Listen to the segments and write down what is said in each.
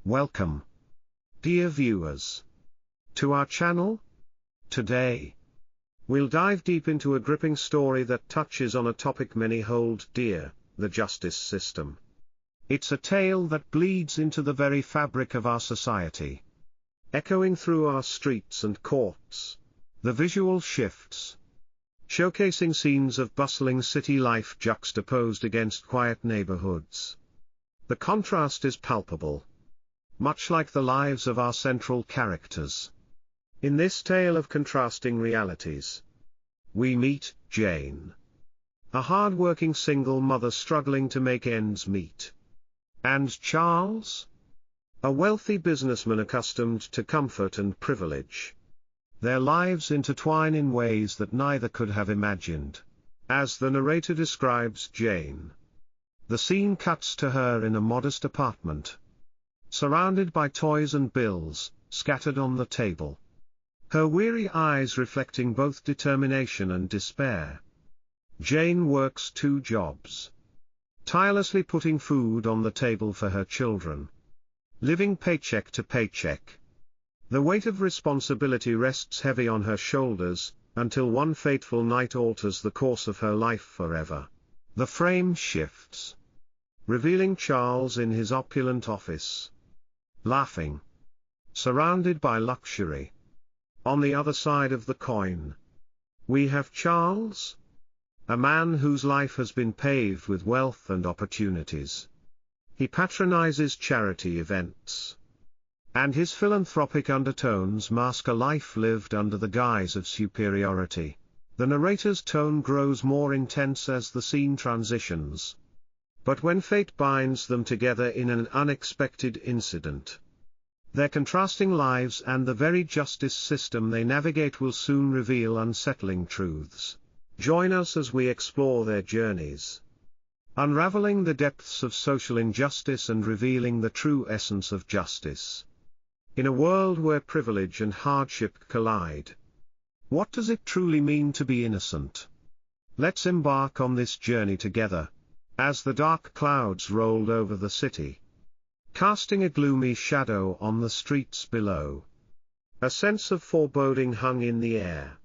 Welcome, dear viewers, to our channel. Today, we'll dive deep into a gripping story that touches on a topic many hold dear, the justice system. It's a tale that bleeds into the very fabric of our society. Echoing through our streets and courts, the visual shifts, showcasing scenes of bustling city life juxtaposed against quiet neighborhoods. The contrast is palpable, much like the lives of our central characters. In this tale of contrasting realities, we meet Jane, a hard-working single mother struggling to make ends meet, and Charles, a wealthy businessman accustomed to comfort and privilege. Their lives intertwine in ways that neither could have imagined. As the narrator describes Jane, the scene cuts to her in a modest apartment, surrounded by toys and bills, scattered on the table. Her weary eyes reflecting both determination and despair. Jane works 2 jobs, tirelessly putting food on the table for her children, living paycheck to paycheck. The weight of responsibility rests heavy on her shoulders, until one fateful night alters the course of her life forever. The frame shifts, revealing Charles in his opulent office, laughing, surrounded by luxury. On the other side of the coin, we have Charles, a man whose life has been paved with wealth and opportunities. He patronizes charity events, and his philanthropic undertones mask a life lived under the guise of superiority. The narrator's tone grows more intense as the scene transitions. But when fate binds them together in an unexpected incident, their contrasting lives and the very justice system they navigate will soon reveal unsettling truths. Join us as we explore their journeys, unraveling the depths of social injustice and revealing the true essence of justice. In a world where privilege and hardship collide, what does it truly mean to be innocent? Let's embark on this journey together. As the dark clouds rolled over the city, casting a gloomy shadow on the streets below, a sense of foreboding hung in the air.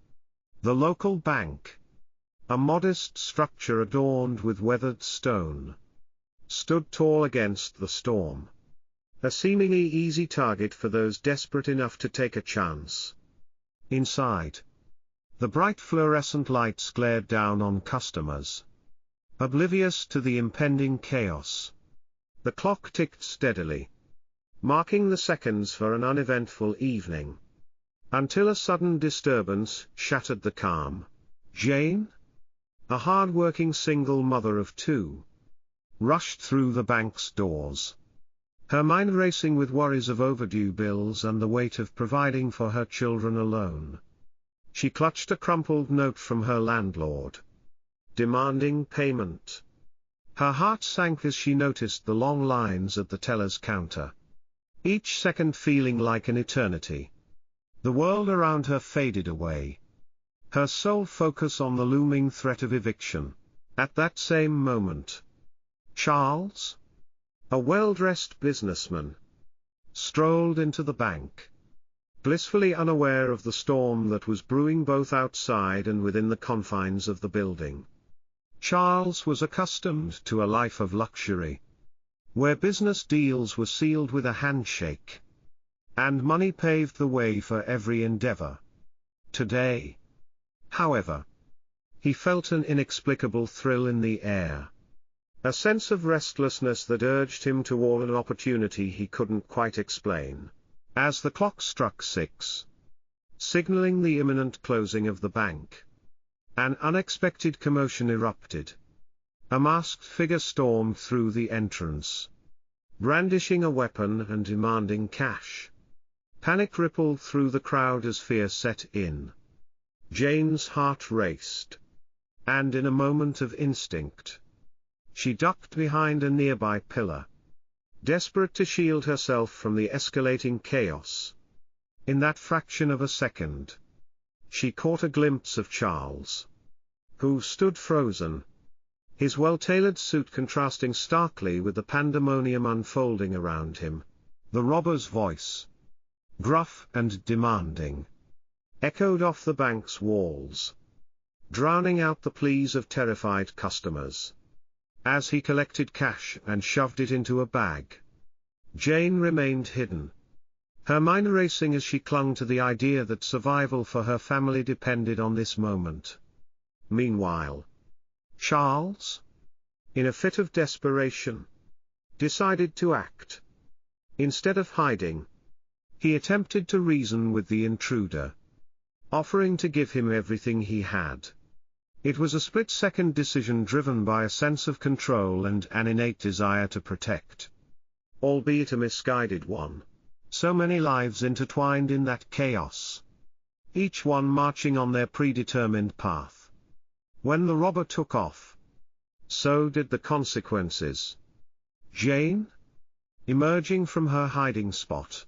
The local bank, a modest structure adorned with weathered stone, stood tall against the storm, a seemingly easy target for those desperate enough to take a chance. Inside, the bright fluorescent lights glared down on customers, oblivious to the impending chaos. The clock ticked steadily, marking the seconds for an uneventful evening, until a sudden disturbance shattered the calm. Jane, a hard-working single mother of 2, rushed through the bank's doors, her mind racing with worries of overdue bills and the weight of providing for her children alone. She clutched a crumpled note from her landlord, demanding payment. Her heart sank as she noticed the long lines at the teller's counter, each second feeling like an eternity. The world around her faded away, her sole focus on the looming threat of eviction. At that same moment, Charles, a well-dressed businessman, strolled into the bank, blissfully unaware of the storm that was brewing both outside and within the confines of the building. Charles was accustomed to a life of luxury, where business deals were sealed with a handshake, and money paved the way for every endeavor. Today, however, he felt an inexplicable thrill in the air, a sense of restlessness that urged him toward an opportunity he couldn't quite explain. As the clock struck 6, signaling the imminent closing of the bank, an unexpected commotion erupted. A masked figure stormed through the entrance, brandishing a weapon and demanding cash. Panic rippled through the crowd as fear set in. Jane's heart raced, and in a moment of instinct, she ducked behind a nearby pillar, desperate to shield herself from the escalating chaos. In that fraction of a second, she caught a glimpse of Charles, who stood frozen, his well-tailored suit contrasting starkly with the pandemonium unfolding around him. The robber's voice, gruff and demanding, echoed off the bank's walls, drowning out the pleas of terrified customers. As he collected cash and shoved it into a bag, Jane remained hidden, her mind racing as she clung to the idea that survival for her family depended on this moment. Meanwhile, Charles, in a fit of desperation, decided to act. Instead of hiding, he attempted to reason with the intruder, offering to give him everything he had. It was a split-second decision driven by a sense of control and an innate desire to protect. Albeit a misguided one. So many lives intertwined in that chaos, each one marching on their predetermined path. When the robber took off, so did the consequences. Jane, emerging from her hiding spot,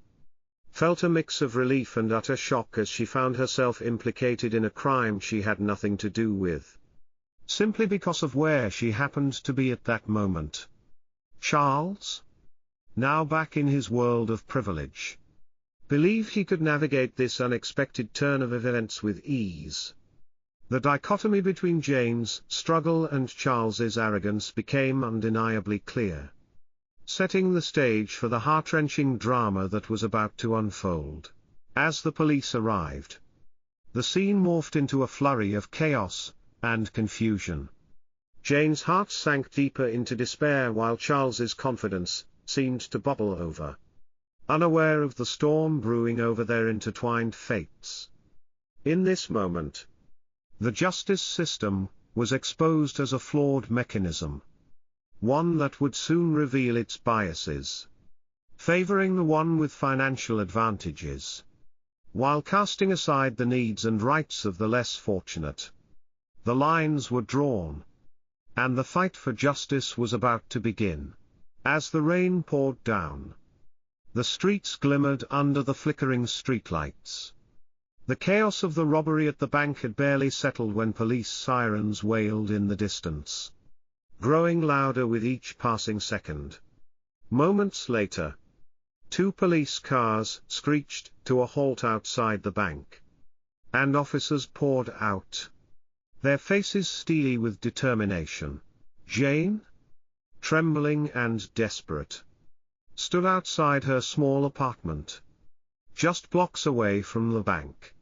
felt a mix of relief and utter shock as she found herself implicated in a crime she had nothing to do with, simply because of where she happened to be at that moment. Charles, now back in his world of privilege, believed he could navigate this unexpected turn of events with ease. The dichotomy between Jane's struggle and Charles's arrogance became undeniably clear, setting the stage for the heart-wrenching drama that was about to unfold. As the police arrived, the scene morphed into a flurry of chaos and confusion. Jane's heart sank deeper into despair while Charles's confidence seemed to bubble over, unaware of the storm brewing over their intertwined fates. In this moment, the justice system was exposed as a flawed mechanism, one that would soon reveal its biases, favoring the one with financial advantages, while casting aside the needs and rights of the less fortunate. The lines were drawn, and the fight for justice was about to begin. As the rain poured down, the streets glimmered under the flickering streetlights. The chaos of the robbery at the bank had barely settled when police sirens wailed in the distance, growing louder with each passing second. Moments later, 2 police cars screeched to a halt outside the bank, and officers poured out, their faces steely with determination. Jane, trembling and desperate, stood outside her small apartment, just blocks away from the bank.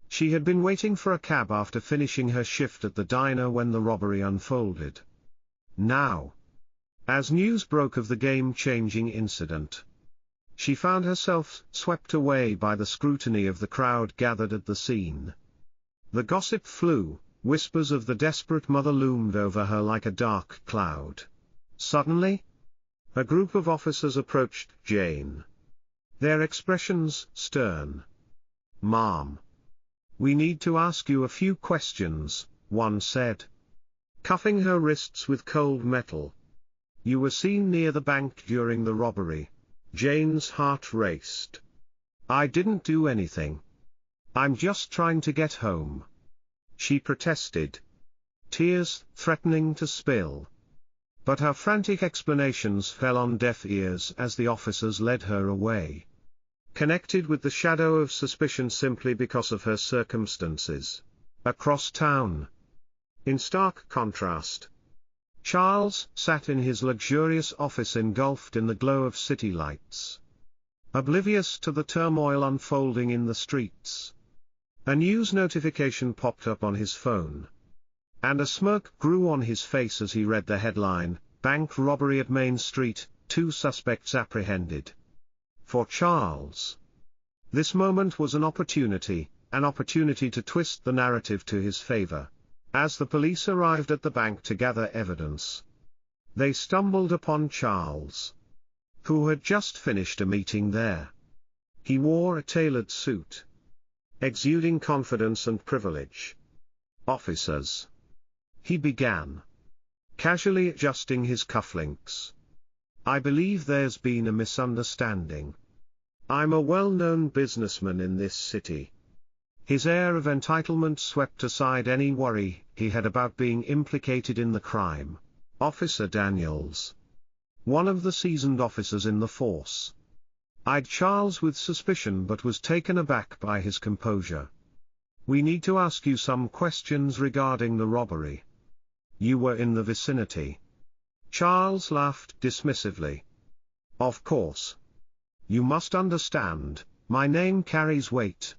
She had been waiting for a cab after finishing her shift at the diner when the robbery unfolded. Now, as news broke of the game-changing incident, she found herself swept away by the scrutiny of the crowd gathered at the scene. The gossip flew, whispers of the desperate mother loomed over her like a dark cloud. Suddenly, a group of officers approached Jane, their expressions stern. "Ma'am, we need to ask you a few questions," one said, cuffing her wrists with cold metal. "You were seen near the bank during the robbery." Jane's heart raced. "I didn't do anything. I'm just trying to get home," she protested, tears threatening to spill. But her frantic explanations fell on deaf ears as the officers led her away, connected with the shadow of suspicion simply because of her circumstances. Across town, in stark contrast, Charles sat in his luxurious office engulfed in the glow of city lights, oblivious to the turmoil unfolding in the streets. A news notification popped up on his phone, and a smirk grew on his face as he read the headline, "Bank Robbery at Main Street, 2 Suspects Apprehended." For Charles, this moment was an opportunity to twist the narrative to his favor. As the police arrived at the bank to gather evidence, they stumbled upon Charles, who had just finished a meeting there. He wore a tailored suit, exuding confidence and privilege. "Officers," he began, casually adjusting his cufflinks, "I believe there's been a misunderstanding. I'm a well-known businessman in this city." His air of entitlement swept aside any worry he had about being implicated in the crime. "Officer Daniels," one of the seasoned officers in the force, eyed Charles with suspicion but was taken aback by his composure. "We need to ask you some questions regarding the robbery. You were in the vicinity." Charles laughed dismissively. "Of course. You must understand, my name carries weight.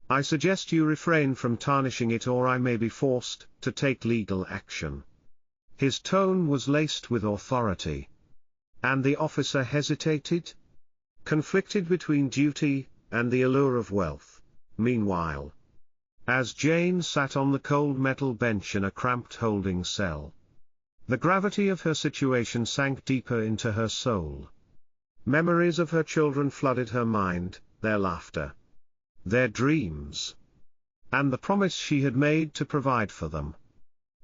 I suggest you refrain from tarnishing it or I may be forced to take legal action." His tone was laced with authority. And the officer hesitated, conflicted between duty and the allure of wealth. Meanwhile, as Jane sat on the cold metal bench in a cramped holding cell, the gravity of her situation sank deeper into her soul. Memories of her children flooded her mind, their laughter, their dreams, and the promise she had made to provide for them.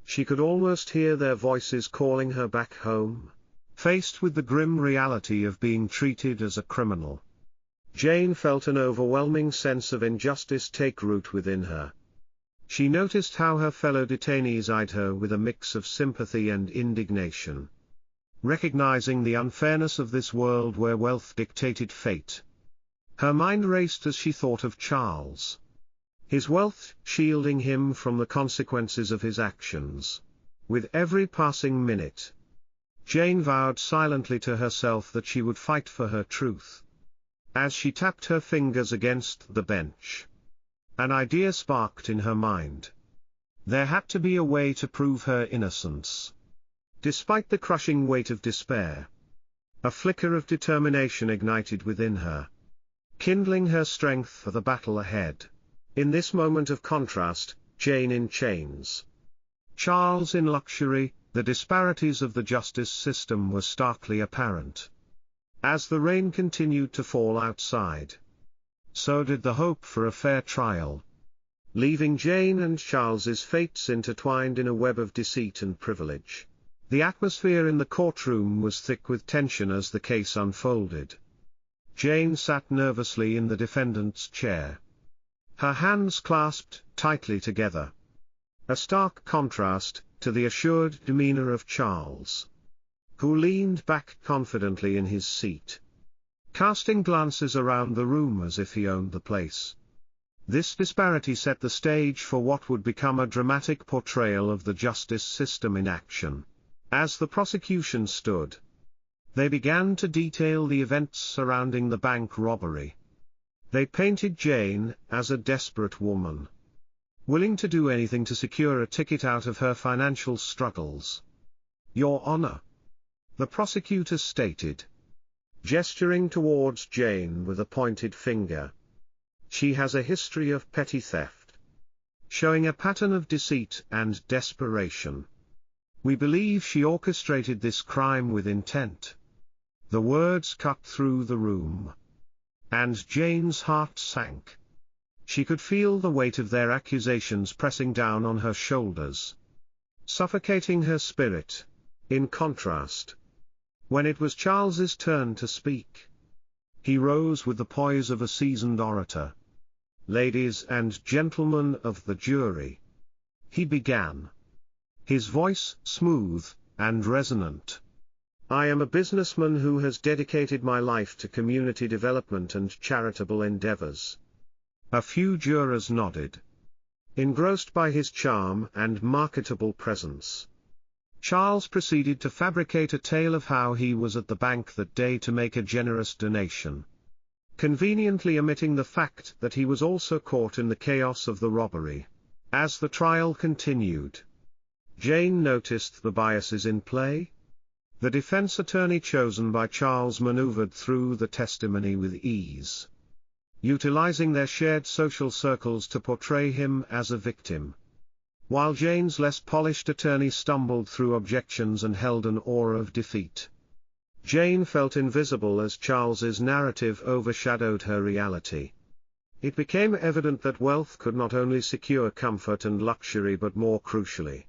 She could almost hear their voices calling her back home. Faced with the grim reality of being treated as a criminal, Jane felt an overwhelming sense of injustice take root within her. She noticed how her fellow detainees eyed her with a mix of sympathy and indignation. Recognizing the unfairness of this world where wealth dictated fate, her mind raced as she thought of Charles. His wealth shielding him from the consequences of his actions. With every passing minute, Jane vowed silently to herself that she would fight for her truth. As she tapped her fingers against the bench, an idea sparked in her mind. There had to be a way to prove her innocence. Despite the crushing weight of despair, a flicker of determination ignited within her, kindling her strength for the battle ahead. In this moment of contrast, Jane in chains, Charles in luxury, the disparities of the justice system were starkly apparent. As the rain continued to fall outside, so did the hope for a fair trial, leaving Jane and Charles's fates intertwined in a web of deceit and privilege. The atmosphere in the courtroom was thick with tension as the case unfolded. Jane sat nervously in the defendant's chair, her hands clasped tightly together. A stark contrast to the assured demeanor of Charles, who leaned back confidently in his seat, casting glances around the room as if he owned the place. This disparity set the stage for what would become a dramatic portrayal of the justice system in action. As the prosecution stood, they began to detail the events surrounding the bank robbery. They painted Jane as a desperate woman, willing to do anything to secure a ticket out of her financial struggles. "Your Honor," the prosecutor stated, gesturing towards Jane with a pointed finger, "she has a history of petty theft, showing a pattern of deceit and desperation. We believe she orchestrated this crime with intent." The words cut through the room, and Jane's heart sank. She could feel the weight of their accusations pressing down on her shoulders, suffocating her spirit. In contrast, when it was Charles's turn to speak, he rose with the poise of a seasoned orator. "Ladies and gentlemen of the jury," he began, his voice smooth and resonant, "I am a businessman who has dedicated my life to community development and charitable endeavors." A few jurors nodded, engrossed by his charm and marketable presence. Charles proceeded to fabricate a tale of how he was at the bank that day to make a generous donation, conveniently omitting the fact that he was also caught in the chaos of the robbery. As the trial continued, Jane noticed the biases in play. The defense attorney chosen by Charles maneuvered through the testimony with ease, utilizing their shared social circles to portray him as a victim, while Jane's less polished attorney stumbled through objections and held an aura of defeat. Jane felt invisible as Charles's narrative overshadowed her reality. It became evident that wealth could not only secure comfort and luxury but more crucially,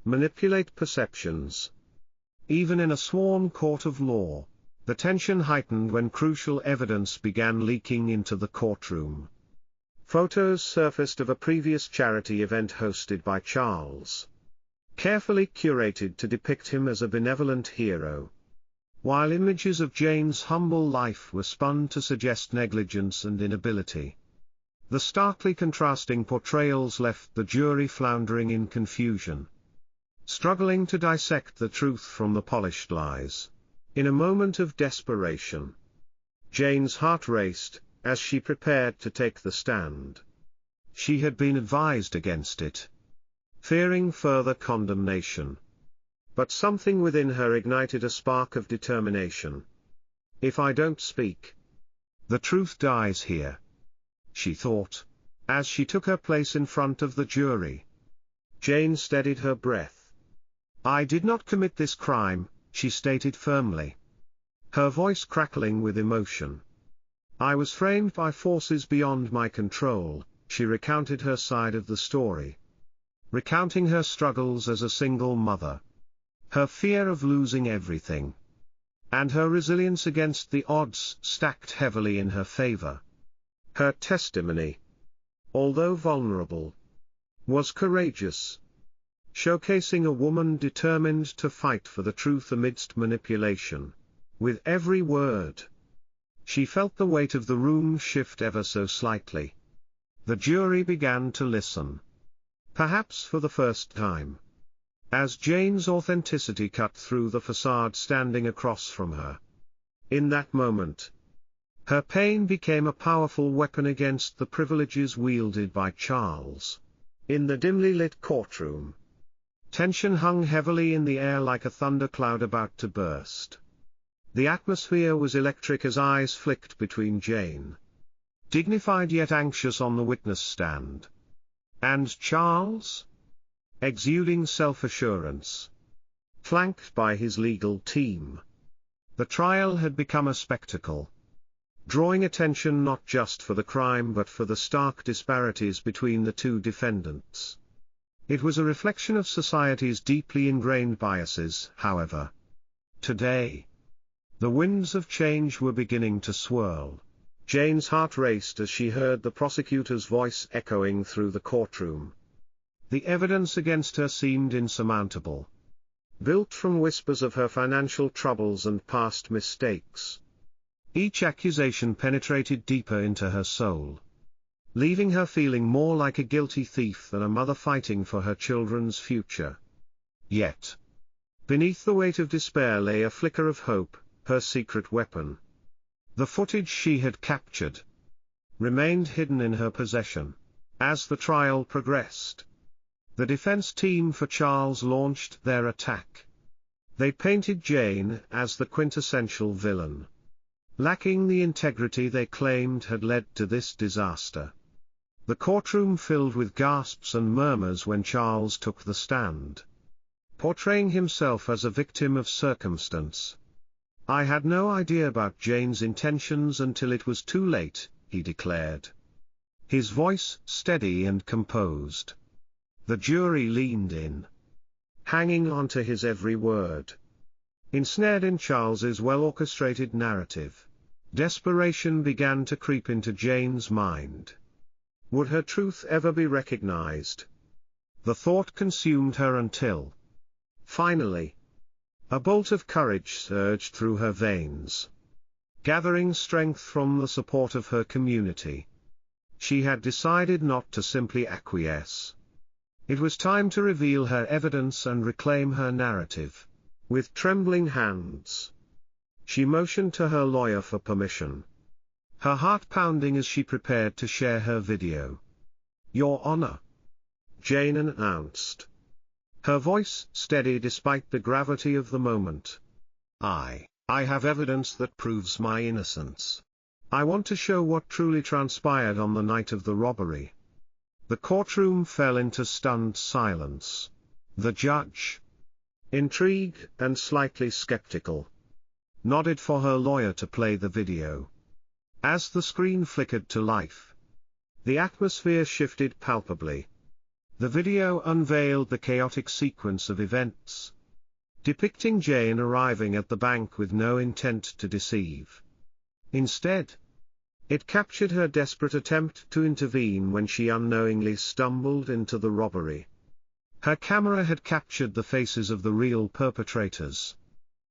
manipulate perceptions. Even in a sworn court of law, the tension heightened when crucial evidence began leaking into the courtroom. Photos surfaced of a previous charity event hosted by Charles, carefully curated to depict him as a benevolent hero. while images of Jane's humble life were spun to suggest negligence and inability. The starkly contrasting portrayals left the jury floundering in confusion, struggling to dissect the truth from the polished lies. In a moment of desperation, Jane's heart raced, as she prepared to take the stand. She had been advised against it, fearing further condemnation. But something within her ignited a spark of determination. If I don't speak, the truth dies here, she thought, as she took her place in front of the jury. Jane steadied her breath. I did not commit this crime, she stated firmly, her voice crackling with emotion. I was framed by forces beyond my control. She recounted her side of the story, recounting her struggles as a single mother, her fear of losing everything, and her resilience against the odds stacked heavily in her favor. Her testimony, although vulnerable, was courageous, showcasing a woman determined to fight for the truth amidst manipulation. With every word, she felt the weight of the room shift ever so slightly. The jury began to listen, perhaps for the first time, as Jane's authenticity cut through the facade standing across from her. In that moment, her pain became a powerful weapon against the privileges wielded by Charles. In the dimly lit courtroom, tension hung heavily in the air like a thundercloud about to burst. The atmosphere was electric as eyes flicked between Jane, dignified yet anxious on the witness stand, and Charles, exuding self-assurance, flanked by his legal team. The trial had become a spectacle, drawing attention not just for the crime but for the stark disparities between the two defendants. It was a reflection of society's deeply ingrained biases, however. Today, the winds of change were beginning to swirl. Jane's heart raced as she heard the prosecutor's voice echoing through the courtroom. The evidence against her seemed insurmountable, built from whispers of her financial troubles and past mistakes. Each accusation penetrated deeper into her soul, leaving her feeling more like a guilty thief than a mother fighting for her children's future. Yet, beneath the weight of despair lay a flicker of hope, her secret weapon. The footage she had captured remained hidden in her possession. As the trial progressed, the defense team for Charles launched their attack. They painted Jane as the quintessential villain, lacking the integrity they claimed had led to this disaster. The courtroom filled with gasps and murmurs when Charles took the stand, portraying himself as a victim of circumstance. I had no idea about Jane's intentions until it was too late, he declared, his voice steady and composed. The jury leaned in, hanging on to his every word. Ensnared in Charles's well-orchestrated narrative, desperation began to creep into Jane's mind. Would her truth ever be recognized? The thought consumed her until, finally, a bolt of courage surged through her veins, gathering strength from the support of her community. She had decided not to simply acquiesce. It was time to reveal her evidence and reclaim her narrative. With trembling hands, she motioned to her lawyer for permission, her heart pounding as she prepared to share her video. Your Honor, Jane announced, her voice steady despite the gravity of the moment. I have evidence that proves my innocence. I want to show what truly transpired on the night of the robbery. The courtroom fell into stunned silence. The judge, intrigued and slightly skeptical, nodded for her lawyer to play the video. As the screen flickered to life, the atmosphere shifted palpably. The video unveiled the chaotic sequence of events, depicting Jane arriving at the bank with no intent to deceive. Instead, it captured her desperate attempt to intervene when she unknowingly stumbled into the robbery. Her camera had captured the faces of the real perpetrators,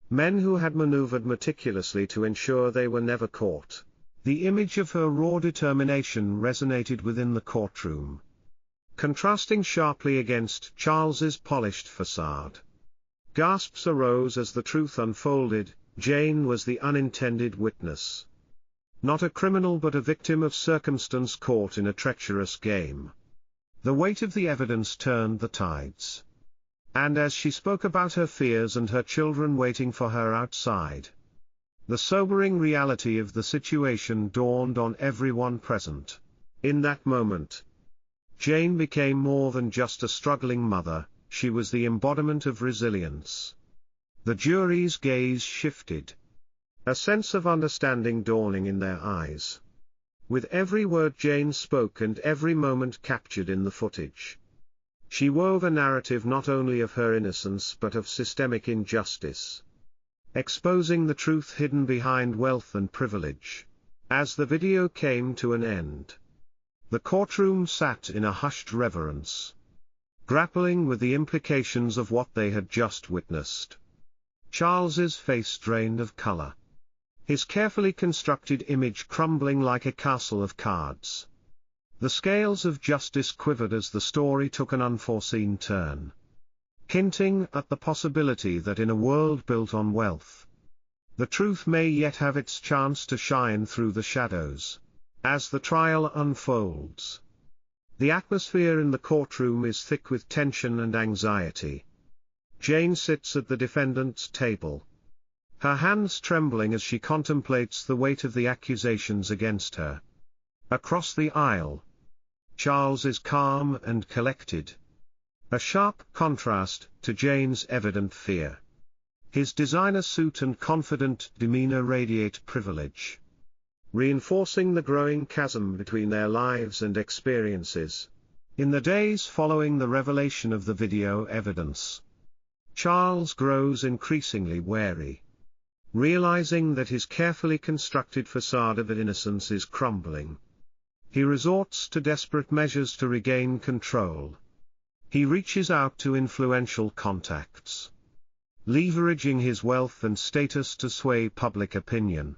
Men who had maneuvered meticulously to ensure they were never caught. The image of her raw determination resonated within the courtroom, contrasting sharply against Charles's polished facade. Gasps arose as the truth unfolded. Jane was the unintended witness. Not a criminal but a victim of circumstance caught in a treacherous game. The weight of the evidence turned the tides. And as she spoke about her fears and her children waiting for her outside, the sobering reality of the situation dawned on everyone present. In that moment, Jane became more than just a struggling mother, she was the embodiment of resilience. The jury's gaze shifted, a sense of understanding dawning in their eyes. With every word Jane spoke and every moment captured in the footage, she wove a narrative not only of her innocence but of systemic injustice, exposing the truth hidden behind wealth and privilege. As the video came to an end, the courtroom sat in a hushed reverence, grappling with the implications of what they had just witnessed. Charles's face drained of color, his carefully constructed image crumbling like a castle of cards. The scales of justice quivered as the story took an unforeseen turn, hinting at the possibility that in a world built on wealth, the truth may yet have its chance to shine through the shadows. As the trial unfolds, the atmosphere in the courtroom is thick with tension and anxiety. Jane sits at the defendant's table, her hands trembling as she contemplates the weight of the accusations against her. Across the aisle, Charles is calm and collected, a sharp contrast to Jane's evident fear. His designer suit and confident demeanor radiate privilege, reinforcing the growing chasm between their lives and experiences. In the days following the revelation of the video evidence, Charles grows increasingly wary, realizing that his carefully constructed facade of innocence is crumbling. He resorts to desperate measures to regain control. He reaches out to influential contacts, leveraging his wealth and status to sway public opinion.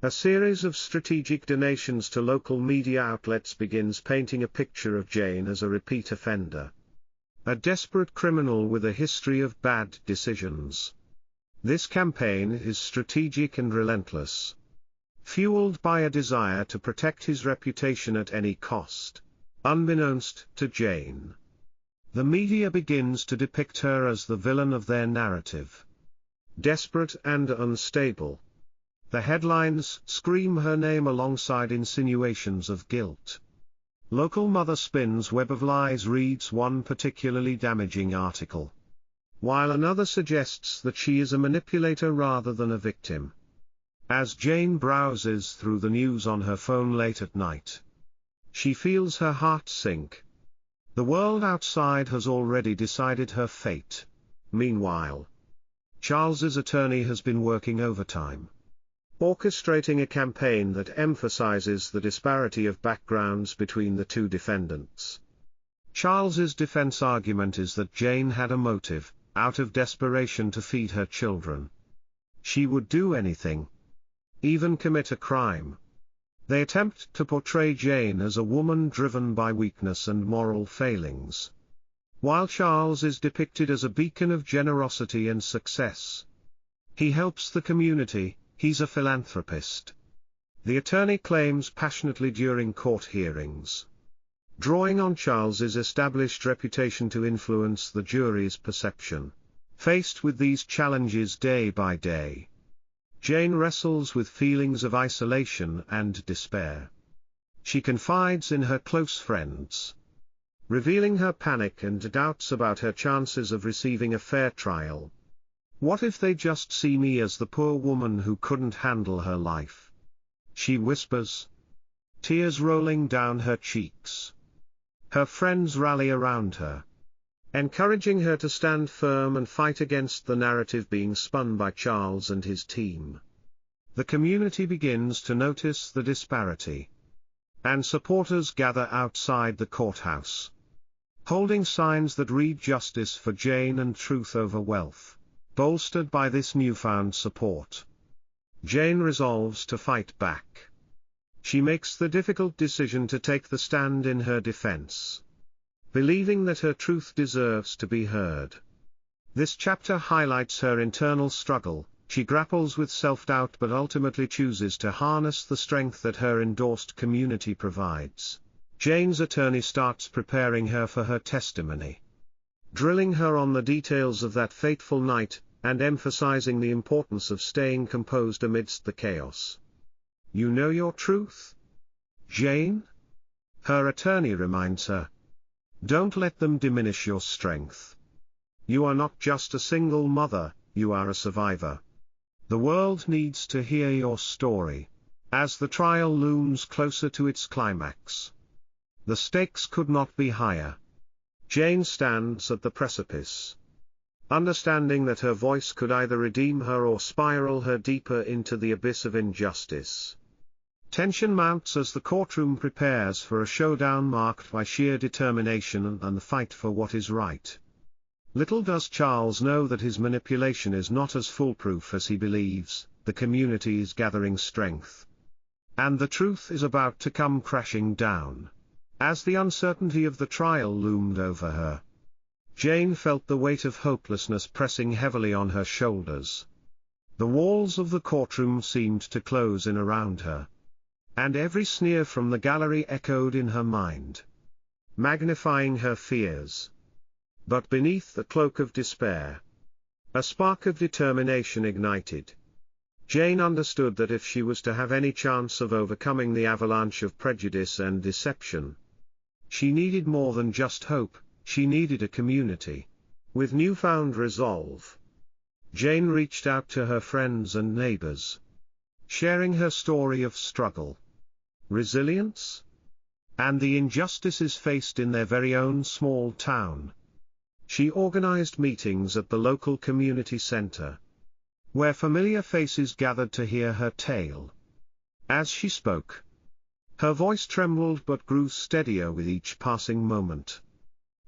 A series of strategic donations to local media outlets begins painting a picture of Jane as a repeat offender, a desperate criminal with a history of bad decisions. This campaign is strategic and relentless, fueled by a desire to protect his reputation at any cost. Unbeknownst to Jane, the media begins to depict her as the villain of their narrative. Desperate and unstable, the headlines scream her name alongside insinuations of guilt. Local Mother Spin's Web of Lies reads one particularly damaging article, while another suggests that she is a manipulator rather than a victim. As Jane browses through the news on her phone late at night, she feels her heart sink. The world outside has already decided her fate. Meanwhile, Charles's attorney has been working overtime, orchestrating a campaign that emphasizes the disparity of backgrounds between the two defendants. Charles's defense argument is that Jane had a motive, out of desperation to feed her children. She would do anything, even commit a crime. They attempt to portray Jane as a woman driven by weakness and moral failings, while Charles is depicted as a beacon of generosity and success. He helps the community, he's a philanthropist, the attorney claims passionately during court hearings, drawing on Charles's established reputation to influence the jury's perception. Faced with these challenges day by day, Jane wrestles with feelings of isolation and despair. She confides in her close friends, revealing her panic and doubts about her chances of receiving a fair trial. What if they just see me as the poor woman who couldn't handle her life? She whispers, tears rolling down her cheeks. Her friends rally around her, encouraging her to stand firm and fight against the narrative being spun by Charles and his team. The community begins to notice the disparity, and supporters gather outside the courthouse, holding signs that read "Justice for Jane" and "Truth over Wealth." Bolstered by this newfound support, Jane resolves to fight back. She makes the difficult decision to take the stand in her defense, believing that her truth deserves to be heard. This chapter highlights her internal struggle. She grapples with self-doubt but ultimately chooses to harness the strength that her endorsed community provides. Jane's attorney starts preparing her for her testimony, drilling her on the details of that fateful night, and emphasizing the importance of staying composed amidst the chaos. "You know your truth, Jane?" her attorney reminds her. "Don't let them diminish your strength. You are not just a single mother, you are a survivor. The world needs to hear your story." As the trial looms closer to its climax, the stakes could not be higher. Jane stands at the precipice, understanding that her voice could either redeem her or spiral her deeper into the abyss of injustice. Tension mounts as the courtroom prepares for a showdown marked by sheer determination and the fight for what is right. Little does Charles know that his manipulation is not as foolproof as he believes. The community is gathering strength, and the truth is about to come crashing down. As the uncertainty of the trial loomed over her, Jane felt the weight of hopelessness pressing heavily on her shoulders. The walls of the courtroom seemed to close in around her, and every sneer from the gallery echoed in her mind, magnifying her fears. But beneath the cloak of despair, a spark of determination ignited. Jane understood that if she was to have any chance of overcoming the avalanche of prejudice and deception, she needed more than just hope, she needed a community. With newfound resolve, Jane reached out to her friends and neighbors, sharing her story of struggle, resilience, and the injustices faced in their very own small town. She organized meetings at the local community center, where familiar faces gathered to hear her tale. As she spoke, her voice trembled but grew steadier with each passing moment.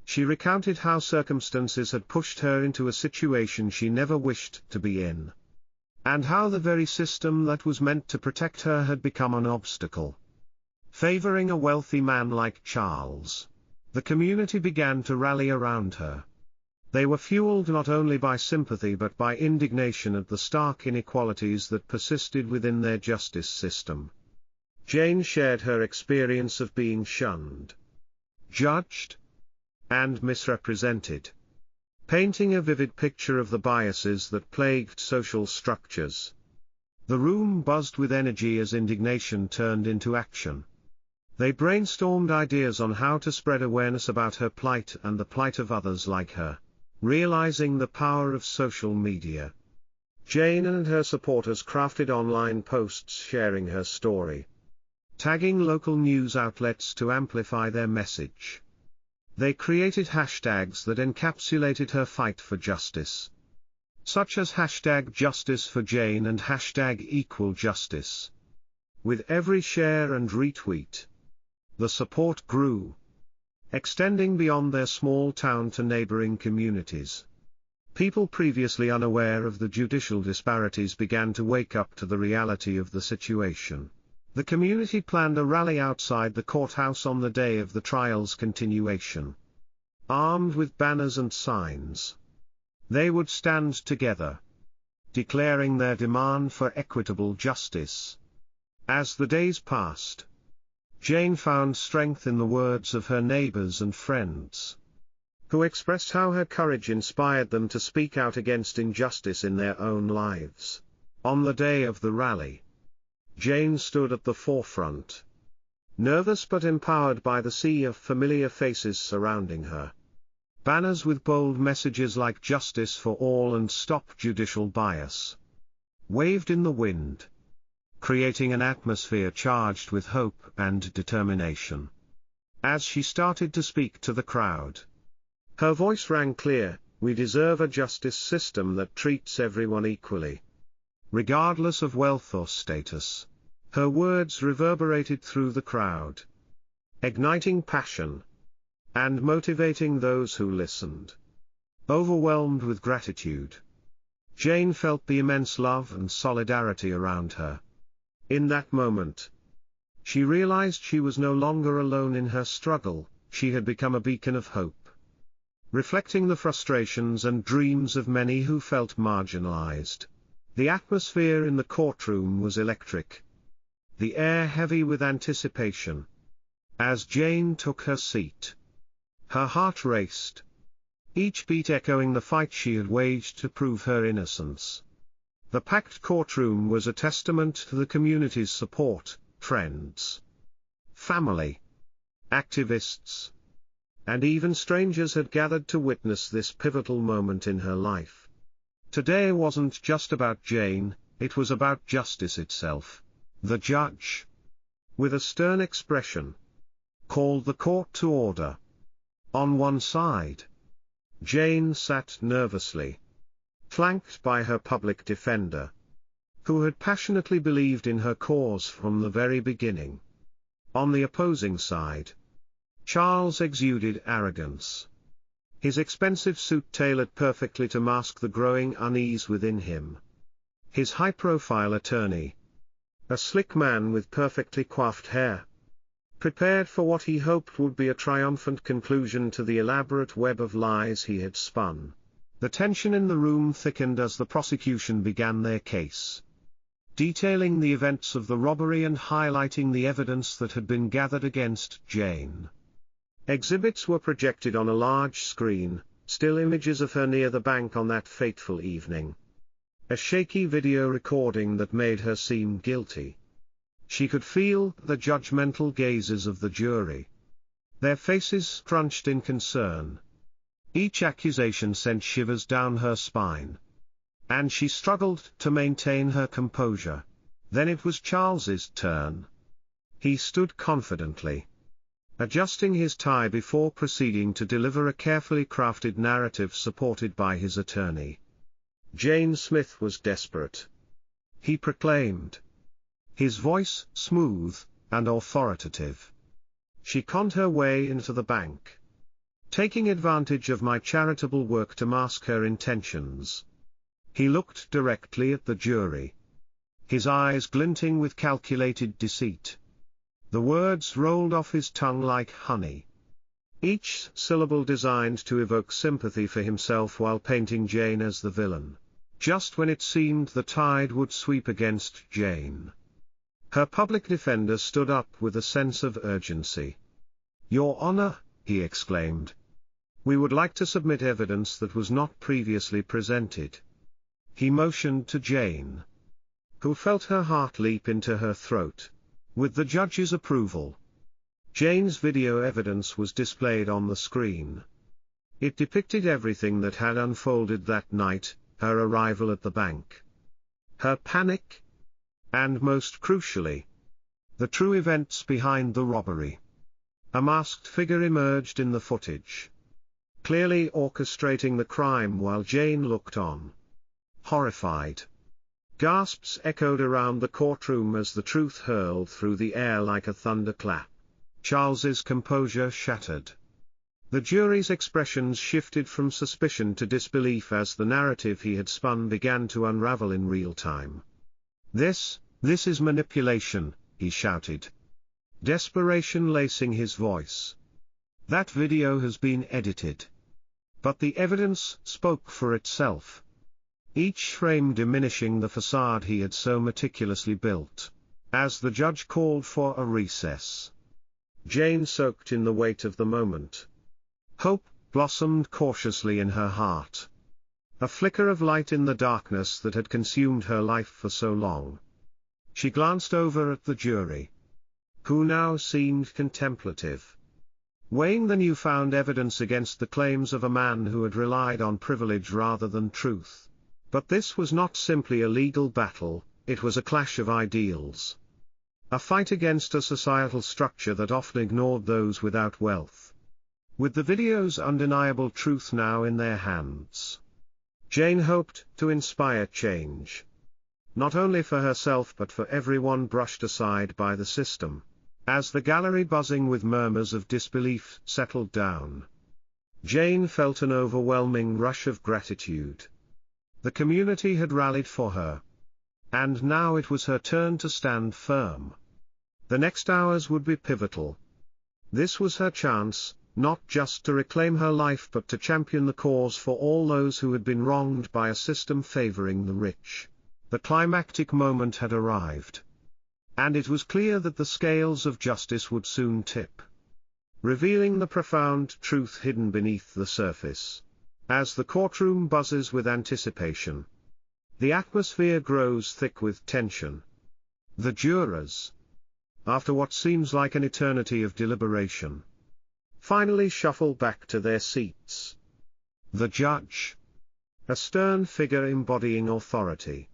She recounted how circumstances had pushed her into a situation she never wished to be in, and how the very system that was meant to protect her had become an obstacle, favoring a wealthy man like Charles. The community began to rally around her. They were fueled not only by sympathy but by indignation at the stark inequalities that persisted within their justice system. Jane shared her experience of being shunned, judged, and misrepresented, painting a vivid picture of the biases that plagued social structures. The room buzzed with energy as indignation turned into action. They brainstormed ideas on how to spread awareness about her plight and the plight of others like her. Realizing the power of social media, Jane and her supporters crafted online posts sharing her story, tagging local news outlets to amplify their message. They created hashtags that encapsulated her fight for justice, such as #JusticeForJane and #EqualJustice. With every share and retweet, the support grew, extending beyond their small town to neighboring communities. People previously unaware of the judicial disparities began to wake up to the reality of the situation. The community planned a rally outside the courthouse on the day of the trial's continuation. Armed with banners and signs, they would stand together, declaring their demand for equitable justice. As the days passed, Jane found strength in the words of her neighbors and friends, who expressed how her courage inspired them to speak out against injustice in their own lives. On the day of the rally, Jane stood at the forefront, nervous but empowered by the sea of familiar faces surrounding her. Banners with bold messages like "Justice for All" and "Stop Judicial Bias" waved in the wind, creating an atmosphere charged with hope and determination. As she started to speak to the crowd, her voice rang clear: "We deserve a justice system that treats everyone equally, regardless of wealth or status." Her words reverberated through the crowd, igniting passion and motivating those who listened. Overwhelmed with gratitude, Jane felt the immense love and solidarity around her. In that moment, she realized she was no longer alone in her struggle. She had become a beacon of hope, reflecting the frustrations and dreams of many who felt marginalized. The atmosphere in the courtroom was electric, the air heavy with anticipation. As Jane took her seat, her heart raced, each beat echoing the fight she had waged to prove her innocence. The packed courtroom was a testament to the community's support. Friends, family, activists, and even strangers had gathered to witness this pivotal moment in her life. Today wasn't just about Jane, it was about justice itself. The judge, with a stern expression, called the court to order. On one side, Jane sat nervously, flanked by her public defender, who had passionately believed in her cause from the very beginning. On the opposing side, Charles exuded arrogance, his expensive suit tailored perfectly to mask the growing unease within him. His high-profile attorney, a slick man with perfectly coiffed hair, prepared for what he hoped would be a triumphant conclusion to the elaborate web of lies he had spun. The tension in the room thickened as the prosecution began their case, detailing the events of the robbery and highlighting the evidence that had been gathered against Jane. Exhibits were projected on a large screen, still images of her near the bank on that fateful evening. A shaky video recording that made her seem guilty. She could feel the judgmental gazes of the jury, their faces scrunched in concern. Each accusation sent shivers down her spine, and she struggled to maintain her composure. Then it was Charles's turn. He stood confidently, adjusting his tie before proceeding to deliver a carefully crafted narrative supported by his attorney. Jane Smith was desperate, he proclaimed, his voice smooth and authoritative. She conned her way into the bank, taking advantage of my charitable work to mask her intentions. He looked directly at the jury, his eyes glinting with calculated deceit. The words rolled off his tongue like honey, each syllable designed to evoke sympathy for himself while painting Jane as the villain. Just when it seemed the tide would sweep against Jane, her public defender stood up with a sense of urgency. "Your Honor," he exclaimed, "we would like to submit evidence that was not previously presented." He motioned to Jane, who felt her heart leap into her throat. With the judge's approval, Jane's video evidence was displayed on the screen. It depicted everything that had unfolded that night: her arrival at the bank, her panic, and most crucially, the true events behind the robbery. A masked figure emerged in the footage, clearly orchestrating the crime while Jane looked on, horrified. Gasps echoed around the courtroom as the truth hurled through the air like a thunderclap. Charles's composure shattered. The jury's expressions shifted from suspicion to disbelief as the narrative he had spun began to unravel in real time. This is manipulation," he shouted, desperation lacing his voice. "That video has been edited." But the evidence spoke for itself, each frame diminishing the facade he had so meticulously built. As the judge called for a recess, Jane soaked in the weight of the moment. Hope blossomed cautiously in her heart, a flicker of light in the darkness that had consumed her life for so long. She glanced over at the jury, who now seemed contemplative, weighing the newfound evidence against the claims of a man who had relied on privilege rather than truth. But this was not simply a legal battle, it was a clash of ideals. A fight against a societal structure that often ignored those without wealth. With the video's undeniable truth now in their hands, Jane hoped to inspire change. Not only for herself but for everyone brushed aside by the system. As the gallery buzzing with murmurs of disbelief settled down, Jane felt an overwhelming rush of gratitude. The community had rallied for her. And now it was her turn to stand firm. The next hours would be pivotal. This was her chance, not just to reclaim her life but to champion the cause for all those who had been wronged by a system favoring the rich. The climactic moment had arrived. And it was clear that the scales of justice would soon tip, revealing the profound truth hidden beneath the surface. As the courtroom buzzes with anticipation, the atmosphere grows thick with tension. The jurors, after what seems like an eternity of deliberation, finally shuffle back to their seats. The judge, a stern figure embodying authority,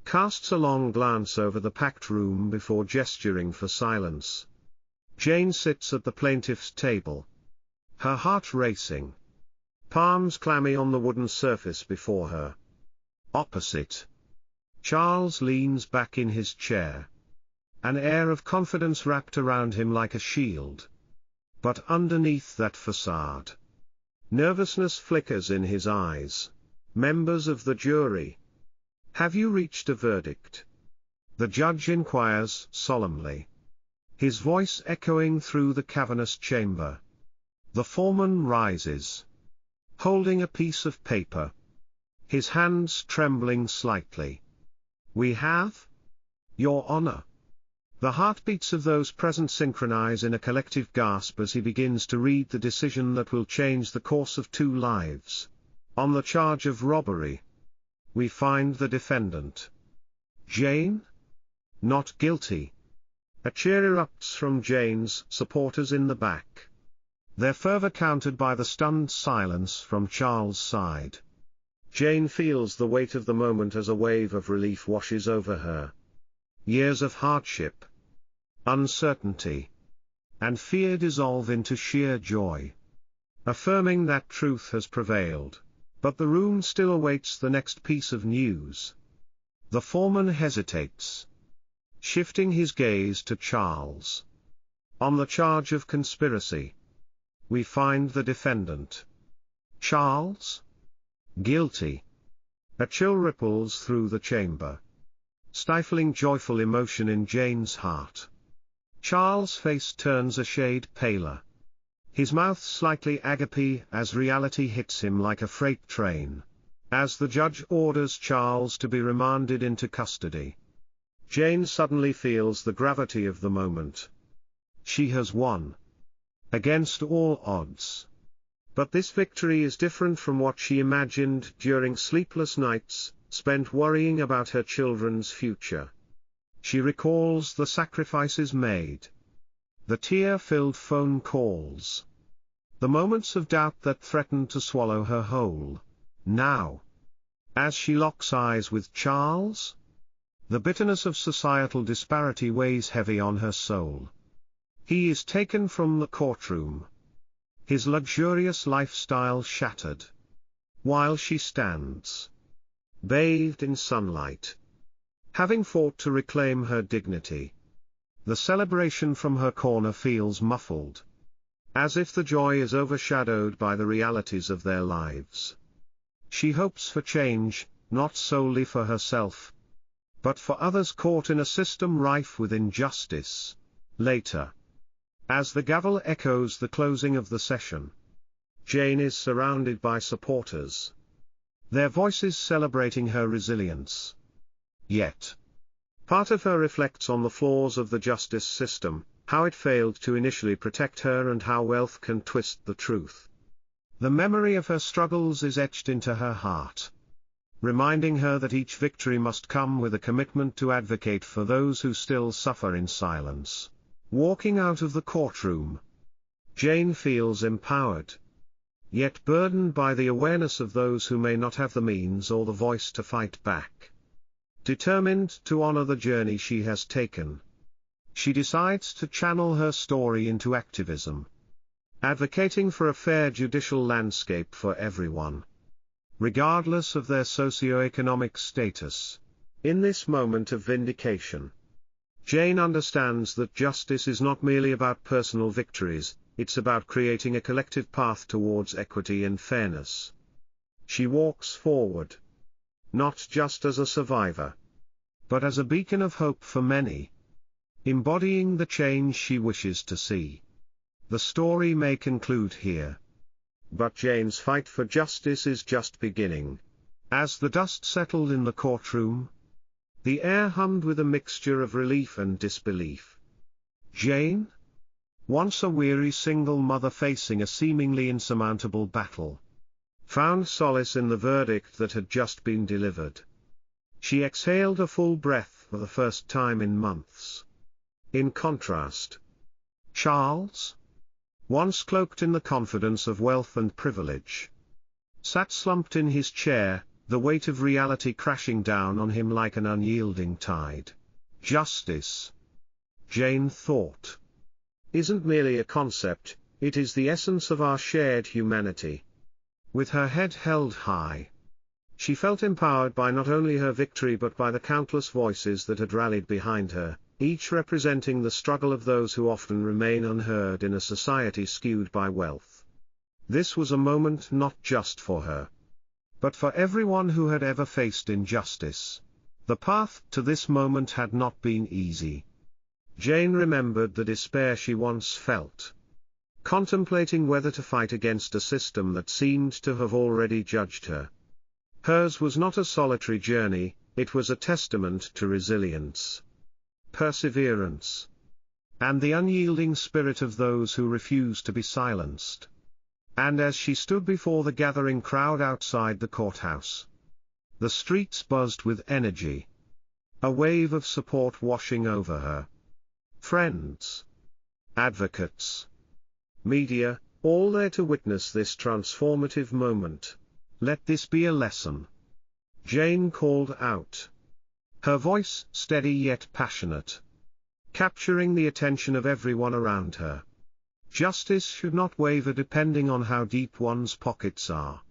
casts a long glance over the packed room before gesturing for silence. Jane sits at the plaintiff's table, her heart racing, palms clammy on the wooden surface before her. Opposite, Charles leans back in his chair, an air of confidence wrapped around him like a shield. But underneath that facade, nervousness flickers in his eyes. Members of the jury, have you reached a verdict? The judge inquires solemnly, his voice echoing through the cavernous chamber. The foreman rises, holding a piece of paper, his hands trembling slightly. We have, Your Honor. The heartbeats of those present synchronize in a collective gasp as he begins to read the decision that will change the course of 2 lives. On the charge of robbery, we find the defendant, Jane, not guilty. A cheer erupts from Jane's supporters in the back, their fervor countered by the stunned silence from Charles' side. Jane feels the weight of the moment as a wave of relief washes over her. Years of hardship, uncertainty, and fear dissolve into sheer joy, affirming that truth has prevailed. But the room still awaits the next piece of news. The foreman hesitates, shifting his gaze to Charles. On the charge of conspiracy, we find the defendant, Charles, guilty. A chill ripples through the chamber, stifling joyful emotion in Jane's heart. Charles' face turns a shade paler, his mouth slightly agape as reality hits him like a freight train. As the judge orders Charles to be remanded into custody, Jane suddenly feels the gravity of the moment. She has won, against all odds. But this victory is different from what she imagined during sleepless nights, spent worrying about her children's future. She recalls the sacrifices made, the tear-filled phone calls, the moments of doubt that threatened to swallow her whole. Now, as she locks eyes with Charles, the bitterness of societal disparity weighs heavy on her soul. He is taken from the courtroom, his luxurious lifestyle shattered, while she stands, bathed in sunlight, having fought to reclaim her dignity. The celebration from her corner feels muffled, as if the joy is overshadowed by the realities of their lives. She hopes for change, not solely for herself, but for others caught in a system rife with injustice. Later, as the gavel echoes the closing of the session, Jane is surrounded by supporters, their voices celebrating her resilience. Yet, part of her reflects on the flaws of the justice system, how it failed to initially protect her and how wealth can twist the truth. The memory of her struggles is etched into her heart, reminding her that each victory must come with a commitment to advocate for those who still suffer in silence. Walking out of the courtroom, Jane feels empowered, yet burdened by the awareness of those who may not have the means or the voice to fight back. Determined to honor the journey she has taken, she decides to channel her story into activism, advocating for a fair judicial landscape for everyone, regardless of their socioeconomic status. In this moment of vindication, Jane understands that justice is not merely about personal victories, it's about creating a collective path towards equity and fairness. She walks forward, not just as a survivor, but as a beacon of hope for many, embodying the change she wishes to see. The story may conclude here, but Jane's fight for justice is just beginning. As the dust settled in the courtroom, the air hummed with a mixture of relief and disbelief. Jane, once a weary single mother facing a seemingly insurmountable battle, found solace in the verdict that had just been delivered. She exhaled a full breath for the first time in months. In contrast, Charles, once cloaked in the confidence of wealth and privilege, sat slumped in his chair, the weight of reality crashing down on him like an unyielding tide. Justice, Jane thought, isn't merely a concept, it is the essence of our shared humanity. With her head held high, she felt empowered by not only her victory but by the countless voices that had rallied behind her, each representing the struggle of those who often remain unheard in a society skewed by wealth. This was a moment not just for her, but for everyone who had ever faced injustice. The path to this moment had not been easy. Jane remembered the despair she once felt, contemplating whether to fight against a system that seemed to have already judged her. Hers was not a solitary journey, it was a testament to resilience, perseverance, and the unyielding spirit of those who refuse to be silenced. And as she stood before the gathering crowd outside the courthouse, the streets buzzed with energy, a wave of support washing over her. Friends, advocates, media, all there to witness this transformative moment. Let this be a lesson, Jane called out, her voice steady yet passionate, capturing the attention of everyone around her. Justice should not waver depending on how deep one's pockets are.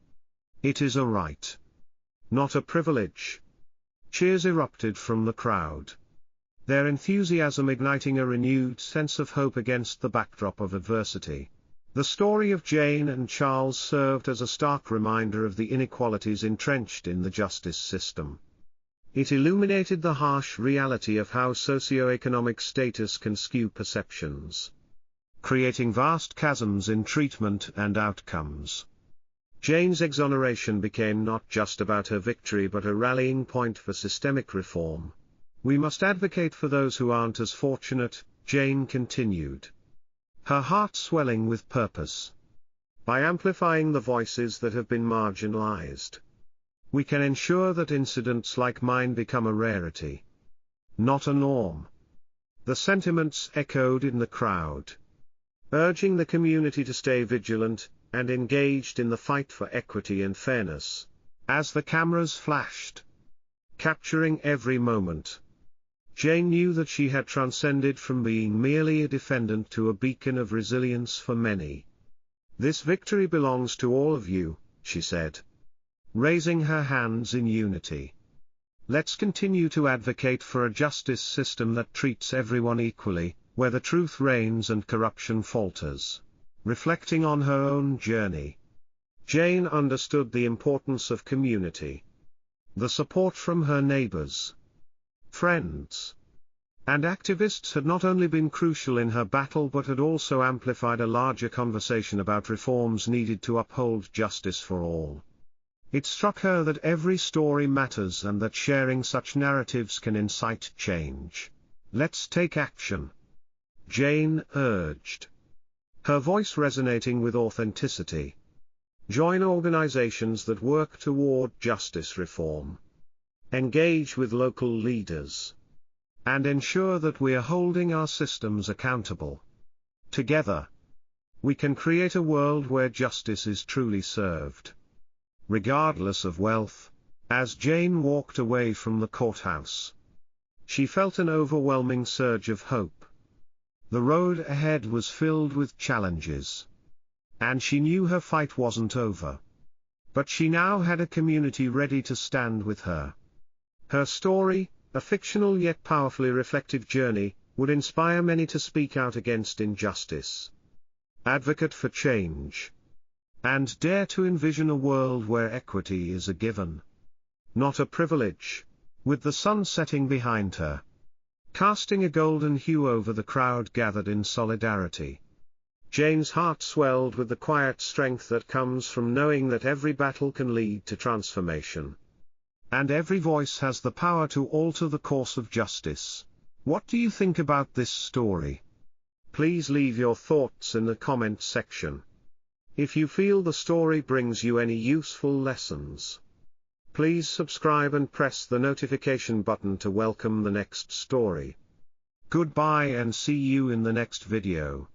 It is a right, not a privilege. Cheers erupted from the crowd, their enthusiasm igniting a renewed sense of hope against the backdrop of adversity. The story of Jane and Charles served as a stark reminder of the inequalities entrenched in the justice system. It illuminated the harsh reality of how socioeconomic status can skew perceptions, creating vast chasms in treatment and outcomes. Jane's exoneration became not just about her victory but a rallying point for systemic reform. We must advocate for those who aren't as fortunate, Jane continued, her heart swelling with purpose. By amplifying the voices that have been marginalized, we can ensure that incidents like mine become a rarity, not a norm. The sentiments echoed in the crowd, urging the community to stay vigilant and engaged in the fight for equity and fairness. As the cameras flashed, capturing every moment, Jane knew that she had transcended from being merely a defendant to a beacon of resilience for many. This victory belongs to all of you, she said, raising her hands in unity. Let's continue to advocate for a justice system that treats everyone equally, where the truth reigns and corruption falters. Reflecting on her own journey, Jane understood the importance of community. The support from her neighbors, friends, and activists had not only been crucial in her battle but had also amplified a larger conversation about reforms needed to uphold justice for all. It struck her that every story matters and that sharing such narratives can incite change. Let's take action, Jane urged, her voice resonating with authenticity. Join organizations that work toward justice reform. Engage with local leaders, and ensure that we are holding our systems accountable. Together, we can create a world where justice is truly served, regardless of wealth. As Jane walked away from the courthouse, she felt an overwhelming surge of hope. The road ahead was filled with challenges, and she knew her fight wasn't over. But she now had a community ready to stand with her. Her story, a fictional yet powerfully reflective journey, would inspire many to speak out against injustice, advocate for change, and dare to envision a world where equity is a given. not a privilege. With the sun setting behind her, casting a golden hue over the crowd gathered in solidarity, Jane's heart swelled with the quiet strength that comes from knowing that every battle can lead to transformation. And every voice has the power to alter the course of justice. What do you think about this story? Please leave your thoughts in the comment section. If you feel the story brings you any useful lessons, please subscribe and press the notification button to welcome the next story. Goodbye and see you in the next video.